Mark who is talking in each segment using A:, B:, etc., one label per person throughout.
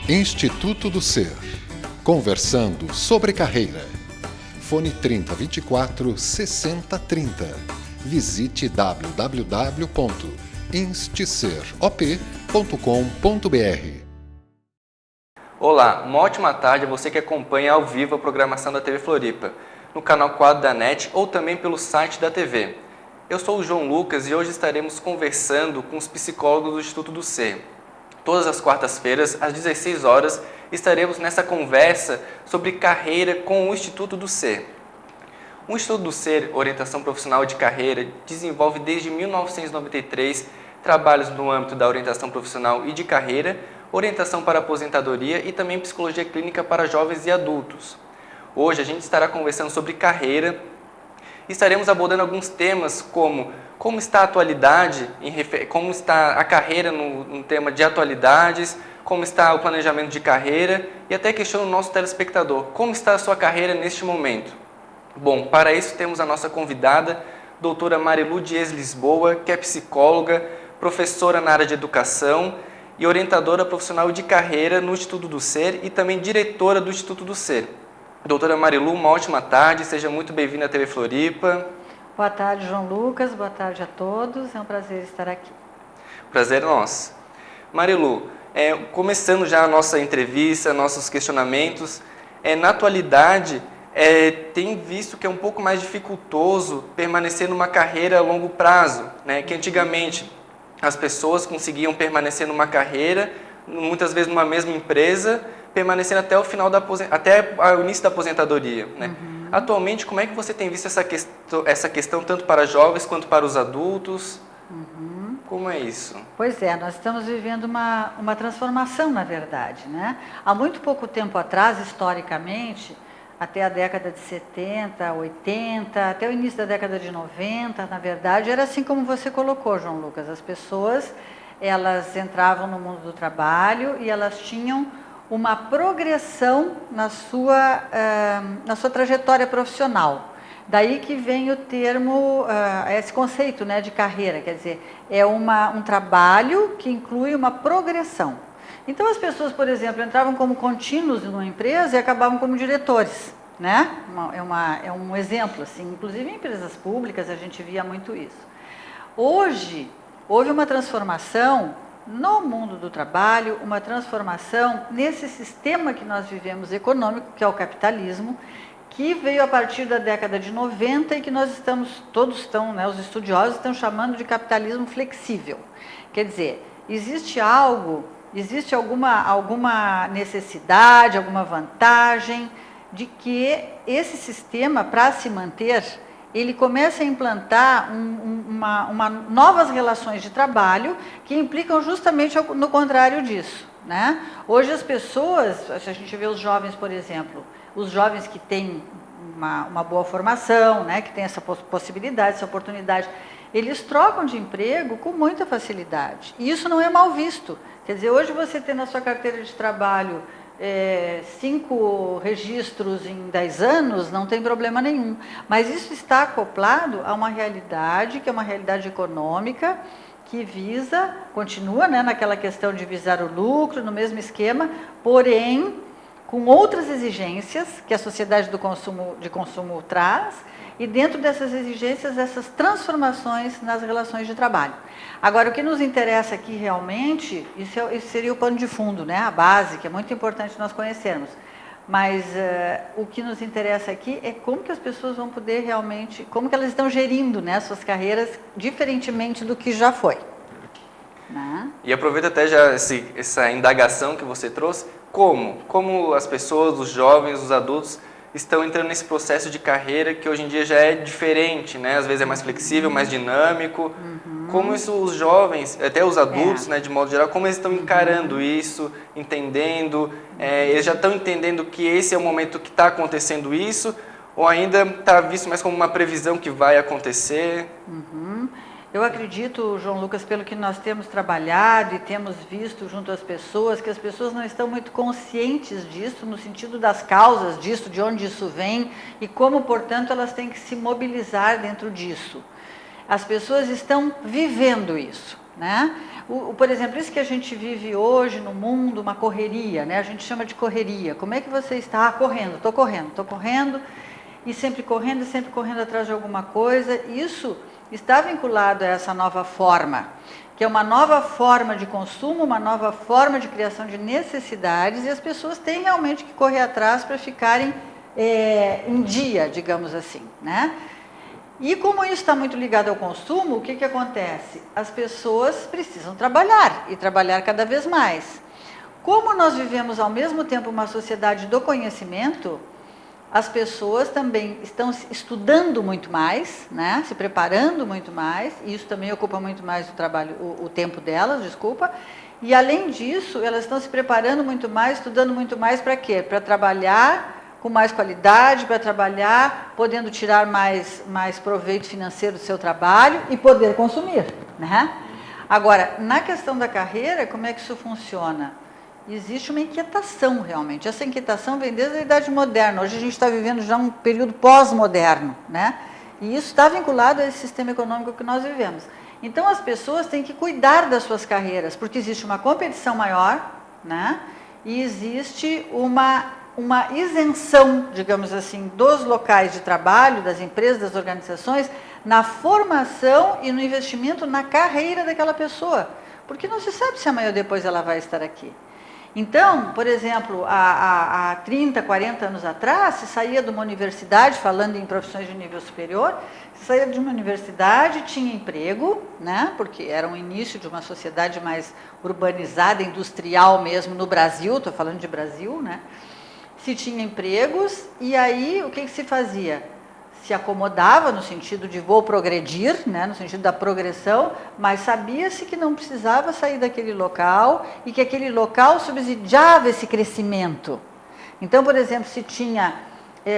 A: Instituto do Ser. Conversando sobre carreira. Fone 3024 6030. Visite www.insticerop.com.br.
B: Olá, uma ótima tarde a você que acompanha ao vivo a programação da TV Floripa, no canal Quadro da NET ou também pelo site da TV. Eu sou o João Lucas e hoje estaremos conversando com os psicólogos do Instituto do Ser. Todas as quartas-feiras, às 16 horas, estaremos nessa conversa sobre carreira com o Instituto do Ser. O Instituto do Ser, Orientação Profissional de Carreira, desenvolve desde 1993 trabalhos no âmbito da orientação profissional e de carreira, orientação para aposentadoria e também psicologia clínica para jovens e adultos. Hoje a gente estará conversando sobre carreira e estaremos abordando alguns temas como está a atualidade, como está a carreira no tema de atualidades, como está o planejamento de carreira e até questiono o nosso telespectador, como está a sua carreira neste momento? Bom, para isso temos a nossa convidada, doutora Marilu Dias Lisboa, que é psicóloga, professora na área de educação e orientadora profissional de carreira no Instituto do Ser e também diretora do Instituto do Ser. Doutora Marilu, uma ótima tarde, seja muito bem-vinda à TV Floripa.
C: Boa tarde, João Lucas, boa tarde a todos, é um prazer estar aqui.
B: Prazer é nosso. Marilu, começando já a nossa entrevista, nossos questionamentos, na atualidade, tem visto que é um pouco mais dificultoso permanecer numa carreira a longo prazo, né? Que antigamente as pessoas conseguiam permanecer numa carreira, muitas vezes numa mesma empresa, permanecendo até o final até o início da aposentadoria, né? Uhum. Atualmente, como é que você tem visto essa questão tanto para jovens quanto para os adultos?
C: Uhum.
B: Como é isso?
C: Pois é, nós estamos vivendo uma transformação, na verdade, né? Há muito pouco tempo atrás, historicamente, até a década de 70, 80, até o início da década de 90, na verdade, era assim como você colocou, João Lucas. As pessoas, elas entravam no mundo do trabalho e elas tinham uma progressão na sua trajetória profissional. Daí que vem o termo, esse conceito, né, de carreira, quer dizer, é um trabalho que inclui uma progressão. Então as pessoas, por exemplo, entravam como contínuos numa empresa e acabavam como diretores, né? É um exemplo, assim, inclusive em empresas públicas a gente via muito isso. Hoje, houve uma transformação no mundo do trabalho, uma transformação nesse sistema que nós vivemos econômico, que é o capitalismo, que veio a partir da década de 90 e que nós os estudiosos estão chamando de capitalismo flexível. Quer dizer, existe alguma necessidade, alguma vantagem de que esse sistema, para se manter, ele começa a implantar novas relações de trabalho que implicam justamente no contrário disso, né? Hoje as pessoas, se a gente vê os jovens, por exemplo, os jovens que têm uma boa formação, né, que têm essa possibilidade, essa oportunidade, eles trocam de emprego com muita facilidade. E isso não é mal visto. Quer dizer, hoje você tem na sua carteira de trabalho 5 registros em 10 anos, não tem problema nenhum. Mas isso está acoplado a uma realidade, que é uma realidade econômica, que continua, né, naquela questão de visar o lucro, no mesmo esquema, porém, com outras exigências que a sociedade de consumo traz, e dentro dessas exigências, essas transformações nas relações de trabalho. Agora, o que nos interessa aqui realmente, isso seria o pano de fundo, né? A base, que é muito importante nós conhecermos. Mas o que nos interessa aqui é como que as pessoas vão poder realmente, como que elas estão gerindo, né, suas carreiras, diferentemente do que já foi. Né?
B: E aproveita até já essa indagação que você trouxe, como as pessoas, os jovens, os adultos, estão entrando nesse processo de carreira que hoje em dia já é diferente, né? Às vezes é mais flexível, mais dinâmico. Uhum. Como isso os jovens, até os adultos, né, de modo geral, como eles estão encarando isso, entendendo, eles já estão entendendo que esse é o momento que está acontecendo isso, ou ainda está visto mais como uma previsão que vai acontecer?
C: Uhum. Eu acredito, João Lucas, pelo que nós temos trabalhado e temos visto junto às pessoas, que as pessoas não estão muito conscientes disso, no sentido das causas disso, de onde isso vem e como, portanto, elas têm que se mobilizar dentro disso. As pessoas estão vivendo isso, né? Por exemplo, isso que a gente vive hoje no mundo, uma correria, né? A gente chama de correria. Como é que você está? Correndo, estou correndo, e sempre correndo atrás de alguma coisa. Isso está vinculado a essa nova forma, que é uma nova forma de consumo, uma nova forma de criação de necessidades, e as pessoas têm realmente que correr atrás para ficarem em dia, digamos assim, né? E como isso está muito ligado ao consumo, o que acontece? As pessoas precisam trabalhar, e trabalhar cada vez mais. Como nós vivemos ao mesmo tempo uma sociedade do conhecimento, as pessoas também estão estudando muito mais, né? Se preparando muito mais, e isso também ocupa muito mais o trabalho, o tempo delas, e além disso, elas estão se preparando muito mais, estudando muito mais para quê? Para trabalhar com mais qualidade, para trabalhar, podendo tirar mais proveito financeiro do seu trabalho e poder consumir, né? Agora, na questão da carreira, como é que isso funciona? Existe uma inquietação realmente. Essa inquietação vem desde a Idade Moderna. Hoje a gente está vivendo já um período pós-moderno, né? E isso está vinculado a esse sistema econômico que nós vivemos. Então as pessoas têm que cuidar das suas carreiras, porque existe uma competição maior, né? E existe uma isenção, digamos assim, dos locais de trabalho, das empresas, das organizações, na formação e no investimento na carreira daquela pessoa. Porque não se sabe se amanhã ou depois ela vai estar aqui. Então, por exemplo, há 30, 40 anos atrás, se saía de uma universidade, falando em profissões de nível superior, se saía de uma universidade, tinha emprego, né? Porque era um início de uma sociedade mais urbanizada, industrial mesmo, no Brasil, estou falando de Brasil, né? Se tinha empregos, e aí o que se fazia? Se acomodava no sentido de vou progredir, né, no sentido da progressão, mas sabia-se que não precisava sair daquele local e que aquele local subsidiava esse crescimento. Então, por exemplo, se tinha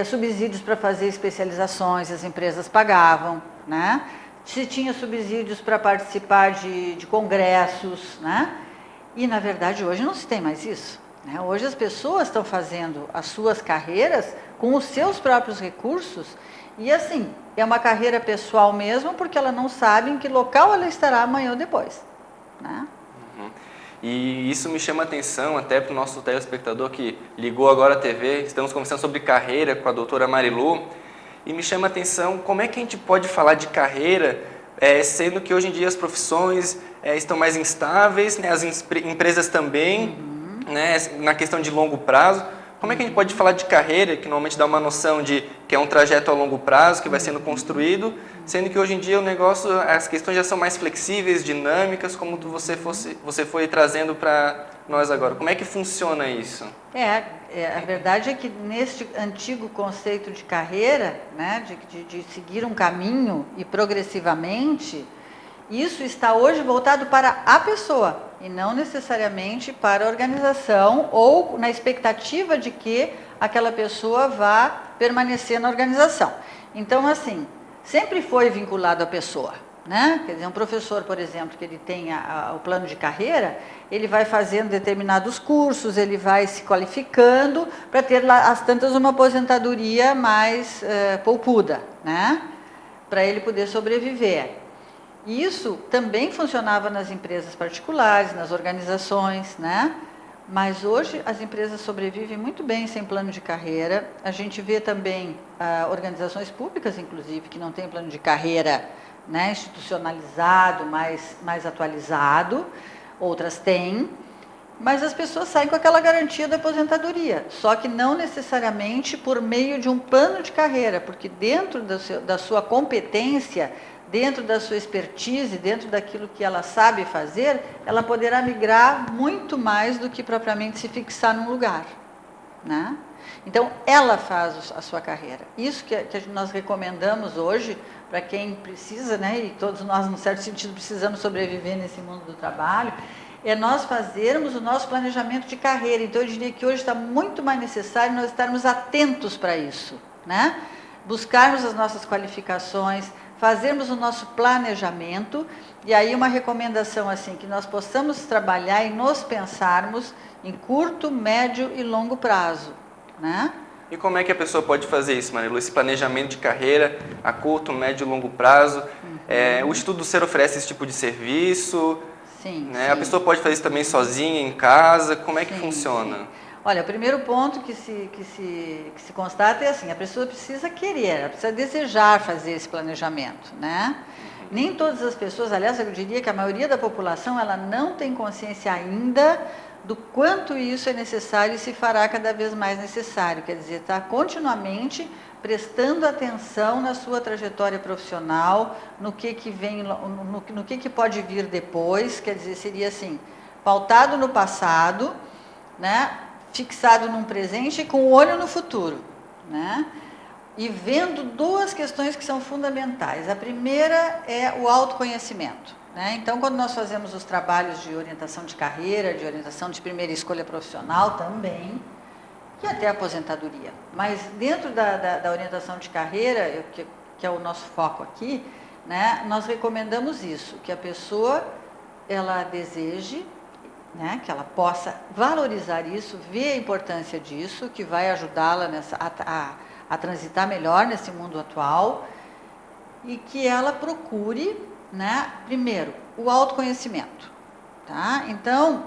C: subsídios para fazer especializações, as empresas pagavam, né? Se tinha subsídios para participar de congressos, né? E, na verdade, hoje não se tem mais isso. Né? Hoje as pessoas estão fazendo as suas carreiras com os seus próprios recursos. E assim, é uma carreira pessoal mesmo, porque ela não sabe em que local ela estará amanhã ou depois, né?
B: Uhum. E isso me chama a atenção até para o nosso telespectador que ligou agora a TV. Estamos conversando sobre carreira com a doutora Marilu. E me chama a atenção como é que a gente pode falar de carreira, sendo que hoje em dia as profissões estão mais instáveis, né? As empresas também, né? Na questão de longo prazo. Como é que a gente pode falar de carreira, que normalmente dá uma noção de que é um trajeto a longo prazo, que vai sendo construído, sendo que hoje em dia o negócio, as questões já são mais flexíveis, dinâmicas, como você foi trazendo para nós agora. Como é que funciona isso?
C: A verdade é que neste antigo conceito de carreira, né, de seguir um caminho e progressivamente, isso está hoje voltado para a pessoa e não necessariamente para a organização ou na expectativa de que aquela pessoa vá permanecer na organização. Então, assim, sempre foi vinculado à pessoa, né? Quer dizer, um professor, por exemplo, que ele tem o plano de carreira, ele vai fazendo determinados cursos, ele vai se qualificando para ter lá, as tantas, uma aposentadoria mais poupuda, né? Para ele poder sobreviver. Isso também funcionava nas empresas particulares, nas organizações, né? Mas hoje as empresas sobrevivem muito bem sem plano de carreira. A gente vê também organizações públicas, inclusive, que não têm plano de carreira, né, institucionalizado, mais atualizado. Outras têm, mas as pessoas saem com aquela garantia da aposentadoria. Só que não necessariamente por meio de um plano de carreira, porque dentro da sua competência, dentro da sua expertise, dentro daquilo que ela sabe fazer, ela poderá migrar muito mais do que propriamente se fixar num lugar, né? Então, ela faz a sua carreira. Isso que nós recomendamos hoje para quem precisa, né, e todos nós, num certo sentido, precisamos sobreviver nesse mundo do trabalho, é nós fazermos o nosso planejamento de carreira. Então, eu diria que hoje está muito mais necessário nós estarmos atentos para isso, né? Buscarmos as nossas qualificações, fazermos o nosso planejamento, e aí uma recomendação assim, que nós possamos trabalhar e nos pensarmos em curto, médio e longo prazo, né?
B: E como é que a pessoa pode fazer isso, Marilu? Esse planejamento de carreira a curto, médio e longo prazo. O Instituto do Ser oferece esse tipo de serviço?
C: Sim,
B: né?
C: sim.
B: A pessoa pode fazer isso também sozinha, em casa? Como é que
C: Sim,
B: funciona?
C: sim. Olha, o primeiro ponto que se constata é assim, a pessoa precisa querer, ela precisa desejar fazer esse planejamento, né? Nem todas as pessoas, aliás, eu diria que a maioria da população, ela não tem consciência ainda do quanto isso é necessário e se fará cada vez mais necessário. Quer dizer, está continuamente prestando atenção na sua trajetória profissional, no que vem, no que pode vir depois. Quer dizer, seria assim, pautado no passado, né? Fixado num presente e com o olho no futuro, né? E vendo duas questões que são fundamentais. A primeira é o autoconhecimento, né? Então, quando nós fazemos os trabalhos de orientação de carreira, de orientação de primeira escolha profissional também, e até aposentadoria, mas dentro da orientação de carreira, que é o nosso foco aqui, né, nós recomendamos isso, que a pessoa, ela deseje, né, que ela possa valorizar isso, ver a importância disso, que vai ajudá-la a transitar melhor nesse mundo atual, e que ela procure, né, primeiro, o autoconhecimento. Tá? Então,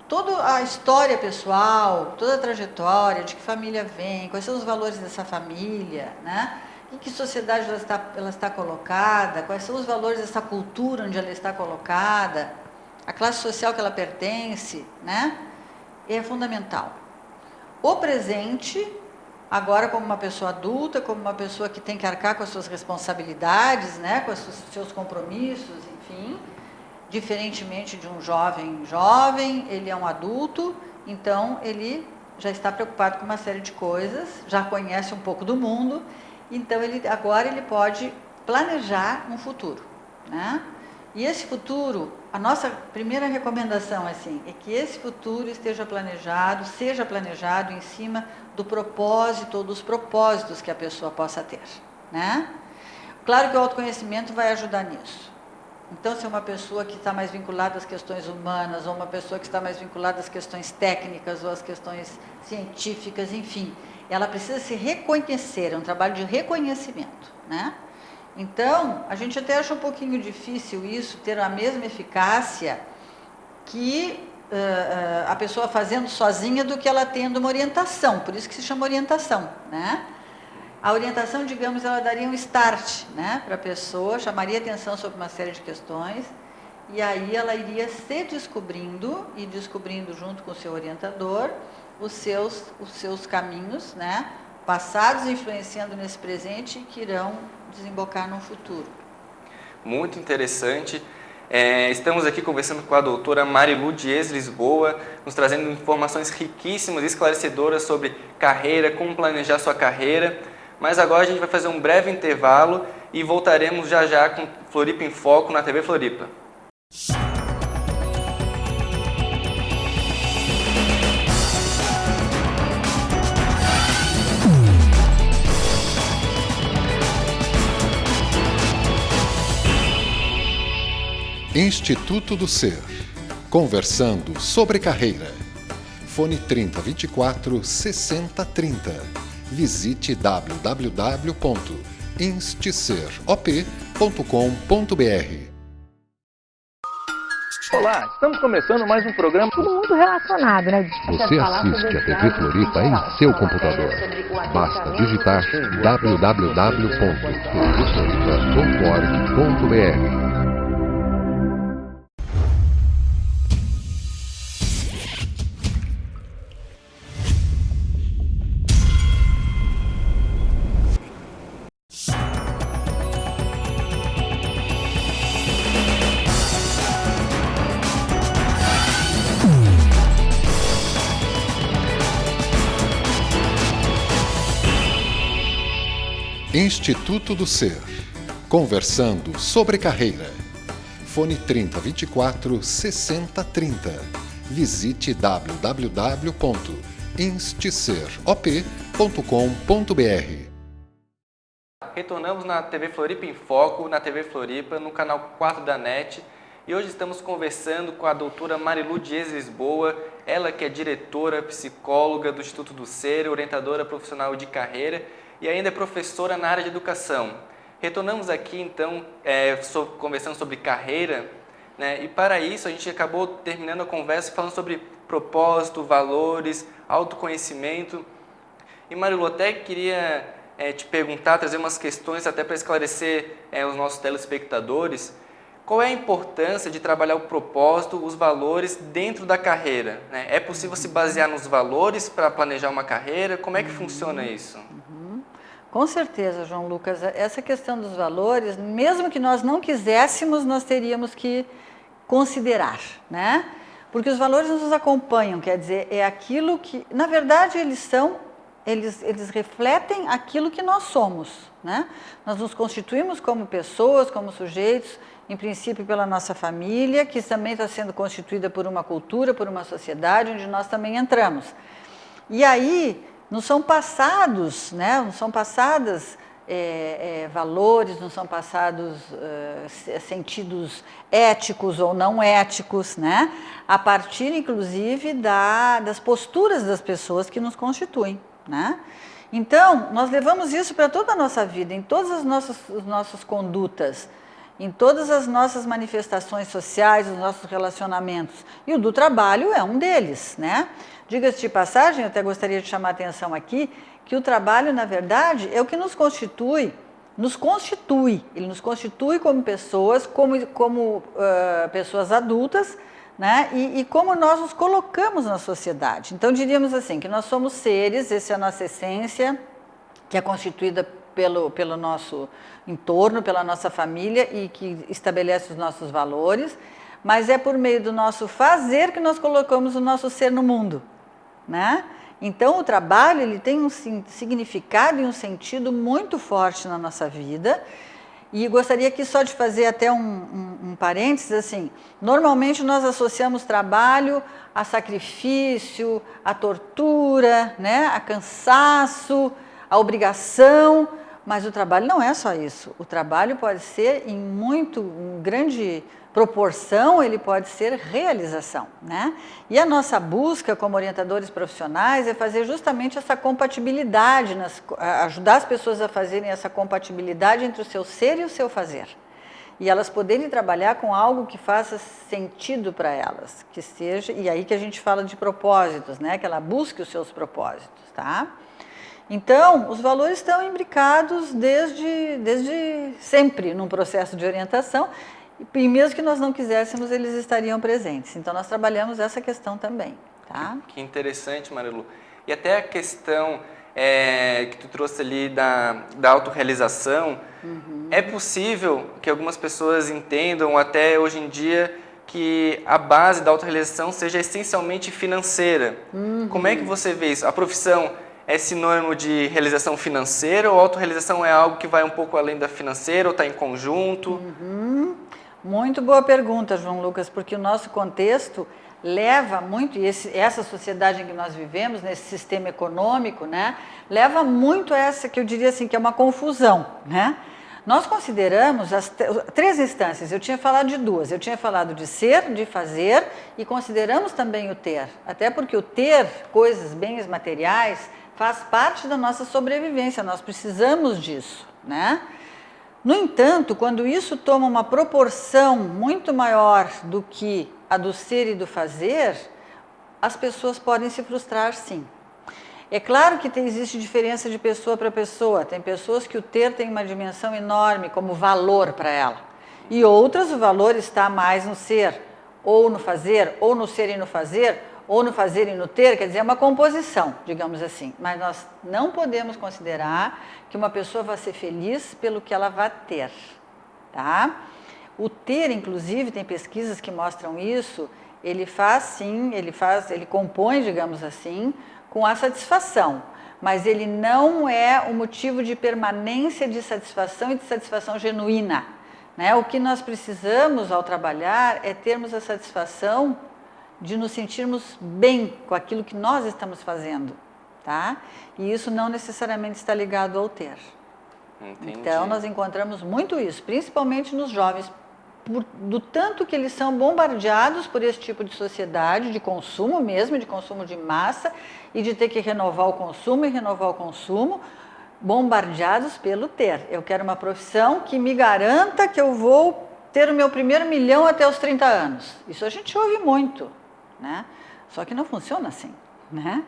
C: toda a história pessoal, toda a trajetória, de que família vem, quais são os valores dessa família, né? Em que sociedade ela está colocada, quais são os valores dessa cultura onde ela está colocada, a classe social que ela pertence, né? É fundamental. O presente, agora como uma pessoa adulta, como uma pessoa que tem que arcar com as suas responsabilidades, né? Com os seus compromissos, enfim, diferentemente de um jovem, ele é um adulto, então ele já está preocupado com uma série de coisas, já conhece um pouco do mundo, então agora ele pode planejar um futuro, né? E esse futuro, a nossa primeira recomendação assim, é que esse futuro seja planejado em cima do propósito ou dos propósitos que a pessoa possa ter, né? Claro que o autoconhecimento vai ajudar nisso. Então, se é uma pessoa que está mais vinculada às questões humanas, ou uma pessoa que está mais vinculada às questões técnicas, ou às questões científicas, enfim, ela precisa se reconhecer, é um trabalho de reconhecimento, né? Então, a gente até acha um pouquinho difícil isso, ter a mesma eficácia que a pessoa fazendo sozinha do que ela tendo uma orientação, por isso que se chama orientação, né? A orientação, digamos, ela daria um start, né, para a pessoa, chamaria atenção sobre uma série de questões, e aí ela iria se descobrindo, e descobrindo junto com o seu orientador, os seus caminhos, né, passados influenciando nesse presente, que irão desembocar no futuro.
B: Muito interessante. Estamos aqui conversando com a doutora Marilu Dias Lisboa, nos trazendo informações riquíssimas e esclarecedoras sobre carreira, como planejar sua carreira. Mas agora a gente vai fazer um breve intervalo e voltaremos já já com Floripa em Foco na TV Floripa.
A: Instituto do Ser. Conversando sobre carreira. Fone 3024 6030. Visite www.insticerop.com.br.
D: Olá, estamos começando mais um programa.
E: Tudo muito relacionado, né?
A: Você assiste a TV Floripa em seu computador. Basta digitar www.tvfloripa.org.br. Instituto do Ser. Conversando sobre carreira. Fone 3024 6030. Visite www.insticerop.com.br.
B: Olá, retornamos na TV Floripa em Foco, na TV Floripa, no canal 4 da NET. E hoje estamos conversando com a doutora Marilu Dias Lisboa, ela que é diretora, psicóloga do Instituto do Ser, orientadora profissional de carreira e ainda é professora na área de educação. Retornamos aqui então conversando sobre carreira, né? E para isso a gente acabou terminando a conversa falando sobre propósito, valores, autoconhecimento. E Marilu, até queria te perguntar, trazer umas questões até para esclarecer os nossos telespectadores. Qual é a importância de trabalhar o propósito, os valores dentro da carreira, né? É possível se basear nos valores para planejar uma carreira? Como é que funciona isso?
C: Com certeza, João Lucas. Essa questão dos valores, mesmo que nós não quiséssemos, nós teríamos que considerar, né? Porque os valores nos acompanham, quer dizer, é aquilo que, na verdade, eles refletem aquilo que nós somos, né? Nós nos constituímos como pessoas, como sujeitos, em princípio pela nossa família, que também está sendo constituída por uma cultura, por uma sociedade, onde nós também entramos. E aí, não são passados, né? Não são passadas valores, não são passados sentidos éticos ou não éticos, né? A partir, inclusive, das posturas das pessoas que nos constituem, né? Então, nós levamos isso para toda a nossa vida, em todas as nossas condutas, em todas as nossas manifestações sociais, os nossos relacionamentos. E o do trabalho é um deles, né? Diga-se de passagem, eu até gostaria de chamar a atenção aqui, que o trabalho, na verdade, é o que nos constitui. Ele nos constitui como pessoas, como pessoas adultas, né? E como nós nos colocamos na sociedade. Então, diríamos assim, que nós somos seres, essa é a nossa essência, que é constituída pelo nosso entorno, pela nossa família e que estabelece os nossos valores, mas é por meio do nosso fazer que nós colocamos o nosso ser no mundo, né? Então, o trabalho ele tem um significado e um sentido muito forte na nossa vida. E gostaria aqui só de fazer até um parênteses, assim, normalmente nós associamos trabalho a sacrifício, a tortura, né, a cansaço, a obrigação, mas o trabalho não é só isso. O trabalho pode ser, em grande proporção, ele pode ser realização, né? E a nossa busca como orientadores profissionais é fazer justamente essa compatibilidade, ajudar as pessoas a fazerem essa compatibilidade entre o seu ser e o seu fazer. E elas poderem trabalhar com algo que faça sentido para elas, que seja, e aí que a gente fala de propósitos, né? Que ela busque os seus propósitos, tá? Então, os valores estão imbricados desde sempre num processo de orientação, e mesmo que nós não quiséssemos, eles estariam presentes. Então, nós trabalhamos essa questão também, tá?
B: Que interessante, Marilu. E até a questão que tu trouxe ali da autorrealização, é possível que algumas pessoas entendam, até hoje em dia, que a base da autorrealização seja essencialmente financeira. Como é que você vê isso? A profissão é sinônimo de realização financeira ou a autorrealização é algo que vai um pouco além da financeira ou está em conjunto?
C: Muito boa pergunta, João Lucas, porque o nosso contexto leva muito, e essa sociedade em que nós vivemos, nesse sistema econômico, né, leva muito a essa, que eu diria assim, que é uma confusão, né? Nós consideramos as três instâncias, eu tinha falado de duas, eu tinha falado de ser, de fazer, e consideramos também o ter, até porque o ter coisas, bens materiais, faz parte da nossa sobrevivência, nós precisamos disso, né? No entanto, quando isso toma uma proporção muito maior do que a do ser e do fazer, as pessoas podem se frustrar, sim. É claro que existe diferença de pessoa para pessoa. Tem pessoas que o ter tem uma dimensão enorme como valor para ela. E outras, o valor está mais no ser, ou no fazer, ou no ser e no fazer, ou no fazer e no ter, quer dizer, é uma composição, digamos assim. Mas nós não podemos considerar que uma pessoa vai ser feliz pelo que ela vai ter, tá? O ter, inclusive, tem pesquisas que mostram isso, ele faz sim, ele compõe, digamos assim, com a satisfação, mas ele não é o motivo de permanência de satisfação e de satisfação genuína, né? O que nós precisamos ao trabalhar é termos a satisfação de nos sentirmos bem com aquilo que nós estamos fazendo, tá? E isso não necessariamente está ligado ao ter.
B: Entendi.
C: Então, nós encontramos muito isso, principalmente nos jovens, do tanto que eles são bombardeados por esse tipo de sociedade, de consumo mesmo, de consumo de massa, e de ter que renovar o consumo, bombardeados pelo ter. Eu quero uma profissão que me garanta que eu vou ter o meu primeiro milhão até os 30 anos. Isso a gente ouve muito, né? Só que não funciona assim, né?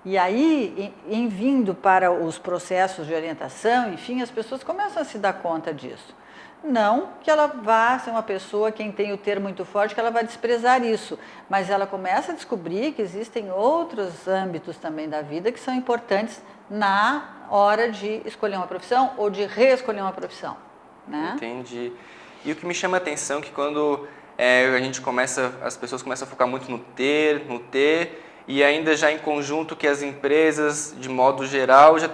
C: E aí, em vindo para os processos de orientação, enfim, as pessoas começam a se dar conta disso. Não que ela vá ser uma pessoa, quem tem o ter muito forte, que ela vai desprezar isso, mas ela começa a descobrir que existem outros âmbitos também da vida que são importantes na hora de escolher uma profissão ou de reescolher uma profissão, né?
B: Entendi. E o que me chama a atenção é que quando as pessoas começam a focar muito no ter, e ainda já em conjunto que as empresas, de modo geral, já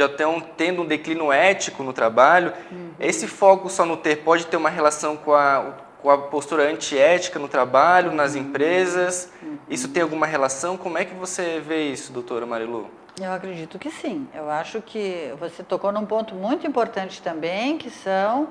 B: estão tendo um declínio ético no trabalho. Esse foco só no ter pode ter uma relação com a postura antiética no trabalho, nas empresas? Isso tem alguma relação? Como é que você vê isso, doutora Marilu?
C: Eu acredito que sim. Eu acho que você tocou num ponto muito importante também, que são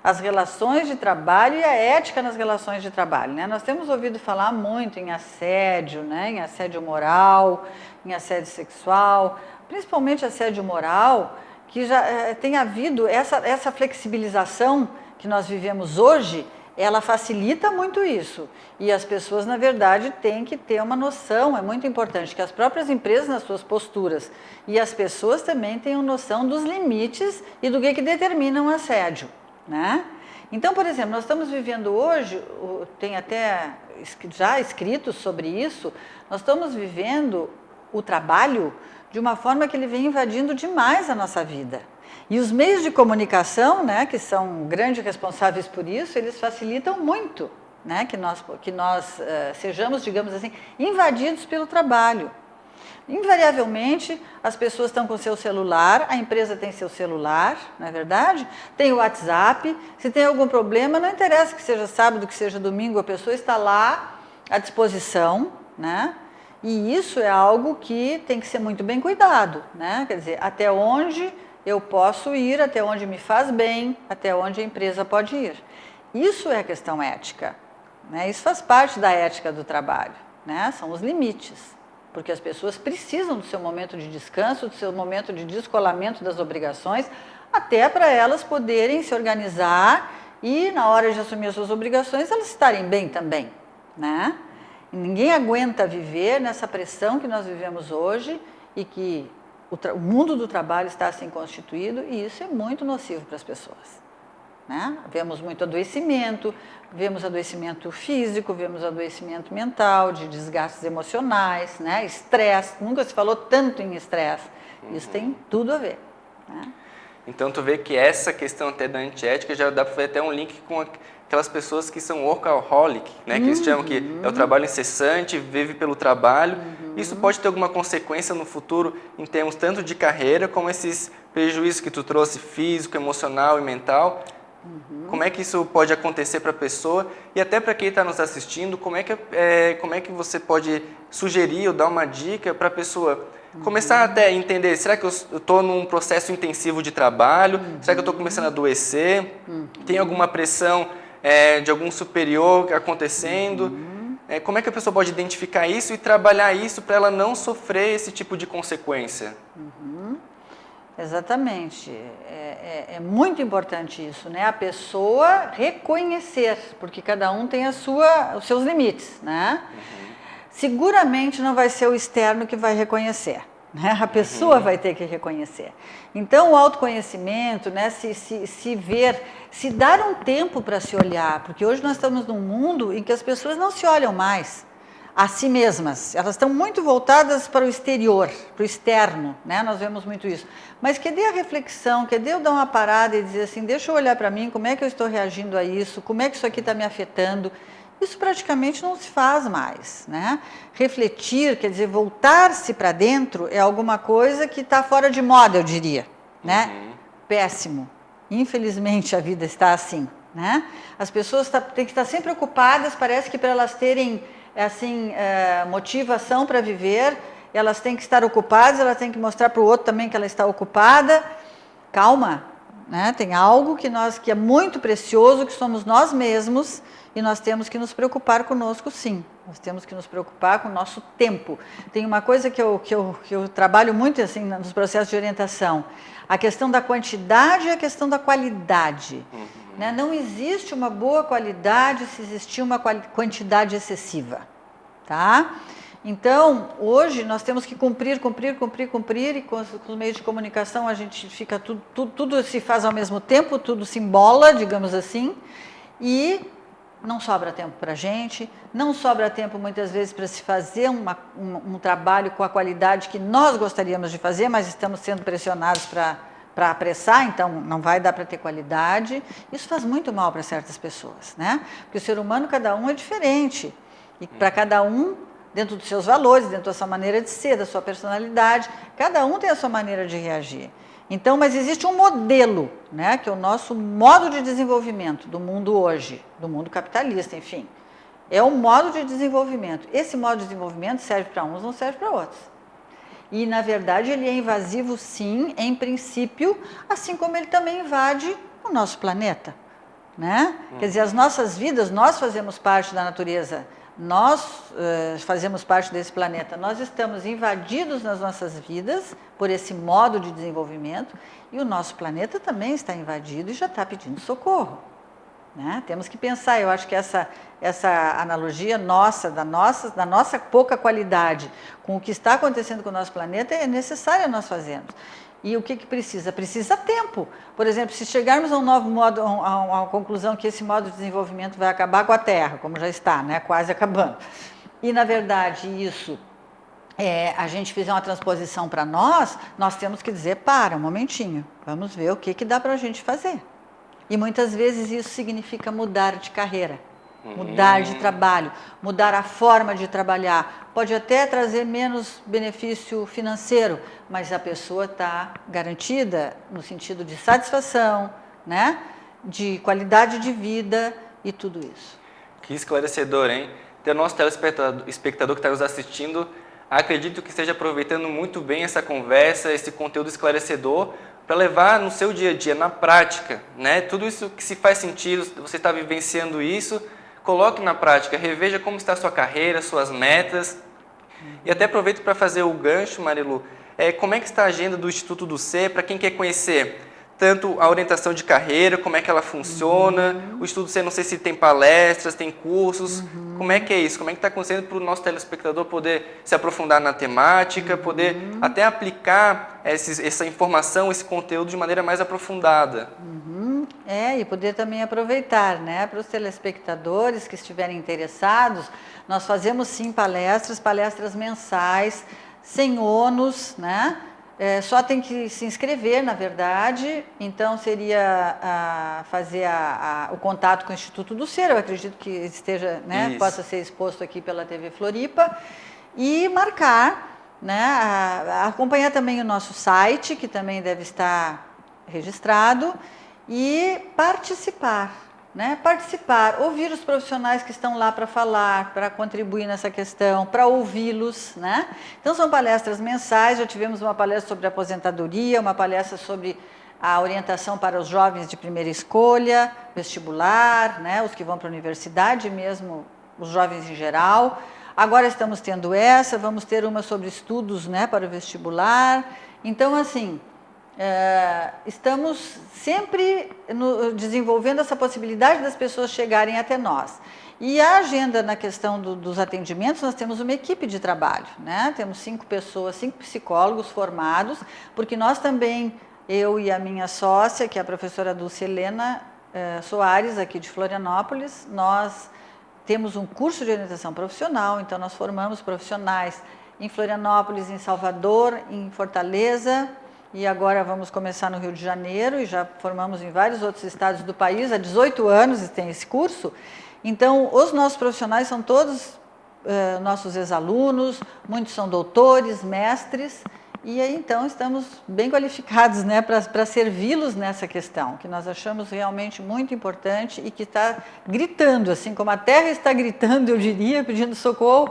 C: as relações de trabalho e a ética nas relações de trabalho, né? Nós temos ouvido falar muito em assédio, né? Em assédio moral, em assédio sexual, principalmente assédio moral, que já tem havido essa flexibilização que nós vivemos hoje, ela facilita muito isso. E as pessoas, na verdade, têm que ter uma noção, é muito importante, que as próprias empresas, nas suas posturas, e as pessoas também tenham noção dos limites e do que determina um assédio, né? Então, por exemplo, nós estamos vivendo hoje, tem até já escritos sobre isso, nós estamos vivendo o trabalho de uma forma que ele vem invadindo demais a nossa vida. E os meios de comunicação, né, que são grandes responsáveis por isso, eles facilitam muito, né, que nós sejamos, digamos assim, invadidos pelo trabalho. Invariavelmente, as pessoas estão com seu celular, a empresa tem seu celular, não é verdade? Tem o WhatsApp, se tem algum problema, não interessa que seja sábado, que seja domingo, a pessoa está lá à disposição, né? E isso é algo que tem que ser muito bem cuidado, né? Quer dizer, até onde eu posso ir, até onde me faz bem, até onde a empresa pode ir. Isso é a questão ética, né? Isso faz parte da ética do trabalho, né? São os limites. Porque as pessoas precisam do seu momento de descanso, do seu momento de descolamento das obrigações, até para elas poderem se organizar e, na hora de assumir as suas obrigações, elas estarem bem também, né? E ninguém aguenta viver nessa pressão que nós vivemos hoje e que o mundo do trabalho está assim constituído, e isso é muito nocivo para as pessoas, né? Vemos muito adoecimento, vemos adoecimento físico, vemos adoecimento mental, de desgastes emocionais, né? Estresse, nunca se falou tanto em estresse, isso tem tudo a ver, né?
B: Então, tu vê que essa questão até da antiética já dá para fazer até um link com aquelas pessoas que são workaholic, né? Que eles chamam que é o trabalho incessante, vive pelo trabalho. Isso pode ter alguma consequência no futuro em termos tanto de carreira como esses prejuízos que tu trouxe, físico, emocional e mental. Como é que isso pode acontecer para a pessoa e até para quem está nos assistindo, como é que você pode sugerir ou dar uma dica para a pessoa começar até a entender, será que eu estou num processo intensivo de trabalho, será que eu estou começando a adoecer, tem alguma pressão de algum superior acontecendo, como é que a pessoa pode identificar isso e trabalhar isso para ela não sofrer esse tipo de consequência?
C: Exatamente, é muito importante isso, né? A pessoa reconhecer, porque cada um tem os seus limites, né? Seguramente não vai ser o externo que vai reconhecer, né? A pessoa vai ter que reconhecer. Então, o autoconhecimento, né? Se ver, se dar um tempo para se olhar, porque hoje nós estamos num mundo em que as pessoas não se olham mais a si mesmas, elas estão muito voltadas para o exterior, para o externo, né? Nós vemos muito isso. Mas cadê a reflexão, cadê eu dar uma parada e dizer assim, deixa eu olhar para mim, como é que eu estou reagindo a isso, como é que isso aqui está me afetando? Isso praticamente não se faz mais, né? Refletir, quer dizer, voltar-se para dentro é alguma coisa que está fora de moda, eu diria, né? Péssimo. Infelizmente a vida está assim, né? As pessoas têm que estar sempre ocupadas, parece que para elas terem assim, motivação para viver, elas têm que estar ocupadas, elas têm que mostrar para o outro também que ela está ocupada. Calma, né? Tem algo que é muito precioso, que somos nós mesmos, e nós temos que nos preocupar conosco, sim. Nós temos que nos preocupar com o nosso tempo. Tem uma coisa que eu trabalho muito assim nos processos de orientação, a questão da quantidade e a questão da qualidade. Né? Não existe uma boa qualidade se existir uma quantidade excessiva. Tá? Então, hoje nós temos que cumprir, e com os meios de comunicação a gente fica, tudo se faz ao mesmo tempo, tudo se embola, digamos assim, e não sobra tempo para a gente, não sobra tempo muitas vezes para se fazer um trabalho com a qualidade que nós gostaríamos de fazer, mas estamos sendo pressionados para apressar, então não vai dar para ter qualidade. Isso faz muito mal para certas pessoas, né? Porque o ser humano, cada um é diferente, e para cada um, dentro dos seus valores, dentro da sua maneira de ser, da sua personalidade, cada um tem a sua maneira de reagir. Então, mas existe um modelo, né, que é o nosso modo de desenvolvimento do mundo hoje, do mundo capitalista, enfim. É um modo de desenvolvimento. Esse modo de desenvolvimento serve para uns, não serve para outros. E, na verdade, ele é invasivo, sim, em princípio, assim como ele também invade o nosso planeta, né? Quer dizer, as nossas vidas, nós fazemos parte da natureza, nós fazemos parte desse planeta, nós estamos invadidos nas nossas vidas por esse modo de desenvolvimento, e o nosso planeta também está invadido e já está pedindo socorro, né? Temos que pensar, eu acho que essa analogia da nossa pouca qualidade com o que está acontecendo com o nosso planeta é necessária nós fazermos. E o que precisa? Precisa tempo. Por exemplo, se chegarmos a um novo modo, a uma conclusão que esse modo de desenvolvimento vai acabar com a Terra, como já está, né? Quase acabando. E, na verdade, isso, a gente fizer uma transposição para nós temos que dizer, um momentinho, vamos ver o que dá para a gente fazer. E muitas vezes isso significa mudar de carreira, mudar de trabalho, mudar a forma de trabalhar. Pode até trazer menos benefício financeiro, mas a pessoa está garantida no sentido de satisfação, né? De qualidade de vida e tudo isso.
B: Que esclarecedor, hein? Então, o nosso telespectador que está nos assistindo, acredito que esteja aproveitando muito bem essa conversa, esse conteúdo esclarecedor, para levar no seu dia a dia, na prática, né? Tudo isso que se faz sentido, você está vivenciando isso, coloque na prática, reveja como está a sua carreira, suas metas. E até aproveito para fazer o gancho, Marilu, como é que está a agenda do Instituto do Ser, para quem quer conhecer tanto a orientação de carreira, como é que ela funciona, o Instituto do Ser, não sei se tem palestras, tem cursos, como é que é isso? Como é que está acontecendo para o nosso telespectador poder se aprofundar na temática, poder até aplicar essa informação, esse conteúdo de maneira mais aprofundada?
C: E poder também aproveitar, né? Para os telespectadores que estiverem interessados, nós fazemos sim palestras mensais, sem ônus, né? Só tem que se inscrever, na verdade. Então seria fazer o contato com o Instituto do Ser, eu acredito que esteja, né, possa ser exposto aqui pela TV Floripa, e marcar, né, acompanhar também o nosso site, que também deve estar registrado, e participar, né? Ouvir os profissionais que estão lá para falar, para contribuir nessa questão, para ouvi-los, né? Então são palestras mensais, já tivemos uma palestra sobre aposentadoria, uma palestra sobre a orientação para os jovens de primeira escolha, vestibular, né? Os que vão para a universidade, mesmo os jovens em geral. Agora estamos tendo vamos ter uma sobre estudos, né, para o vestibular. Então, assim, estamos sempre desenvolvendo essa possibilidade das pessoas chegarem até nós. E a agenda na questão dos atendimentos, nós temos uma equipe de trabalho, né? Temos 5 pessoas, 5 psicólogos formados, porque nós também, eu e a minha sócia, que é a professora Dulce Helena Soares, aqui de Florianópolis, nós temos um curso de orientação profissional, então nós formamos profissionais em Florianópolis, em Salvador, em Fortaleza, e agora vamos começar no Rio de Janeiro, e já formamos em vários outros estados do país, há 18 anos tem esse curso. Então, os nossos profissionais são todos nossos ex-alunos, muitos são doutores, mestres, e aí então estamos bem qualificados, né, para servi-los nessa questão, que nós achamos realmente muito importante e que está gritando, assim como a Terra está gritando, eu diria, pedindo socorro.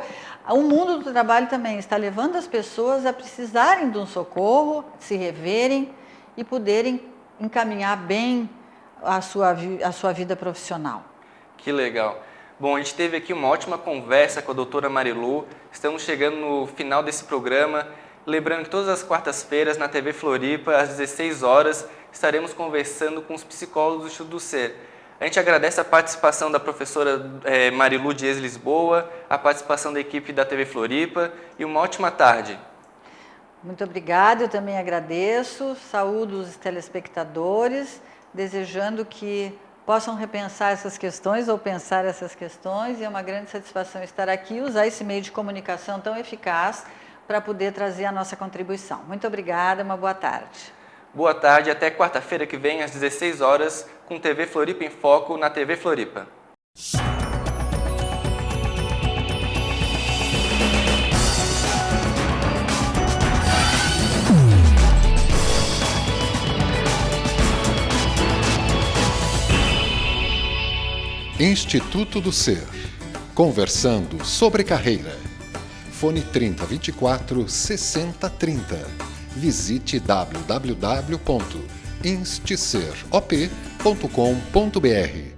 C: O mundo do trabalho também está levando as pessoas a precisarem de um socorro, se reverem e poderem encaminhar bem a sua vida profissional.
B: Que legal. Bom, a gente teve aqui uma ótima conversa com a doutora Marilu. Estamos chegando no final desse programa. Lembrando que todas as quartas-feiras na TV Floripa, às 16 horas, estaremos conversando com os psicólogos do Instituto do Ser. A gente agradece a participação da professora Marilu Dias Lisboa, a participação da equipe da TV Floripa e uma ótima tarde.
C: Muito obrigada, eu também agradeço. Saúdo os telespectadores, desejando que possam repensar essas questões ou pensar essas questões. E é uma grande satisfação estar aqui e usar esse meio de comunicação tão eficaz para poder trazer a nossa contribuição. Muito obrigada, uma boa tarde.
B: Boa tarde, até quarta-feira que vem, às 16 horas, com TV Floripa em Foco na TV Floripa.
A: Instituto do Ser. Conversando sobre carreira. Fone 3024 6030. Visite www.instcerop.com.br.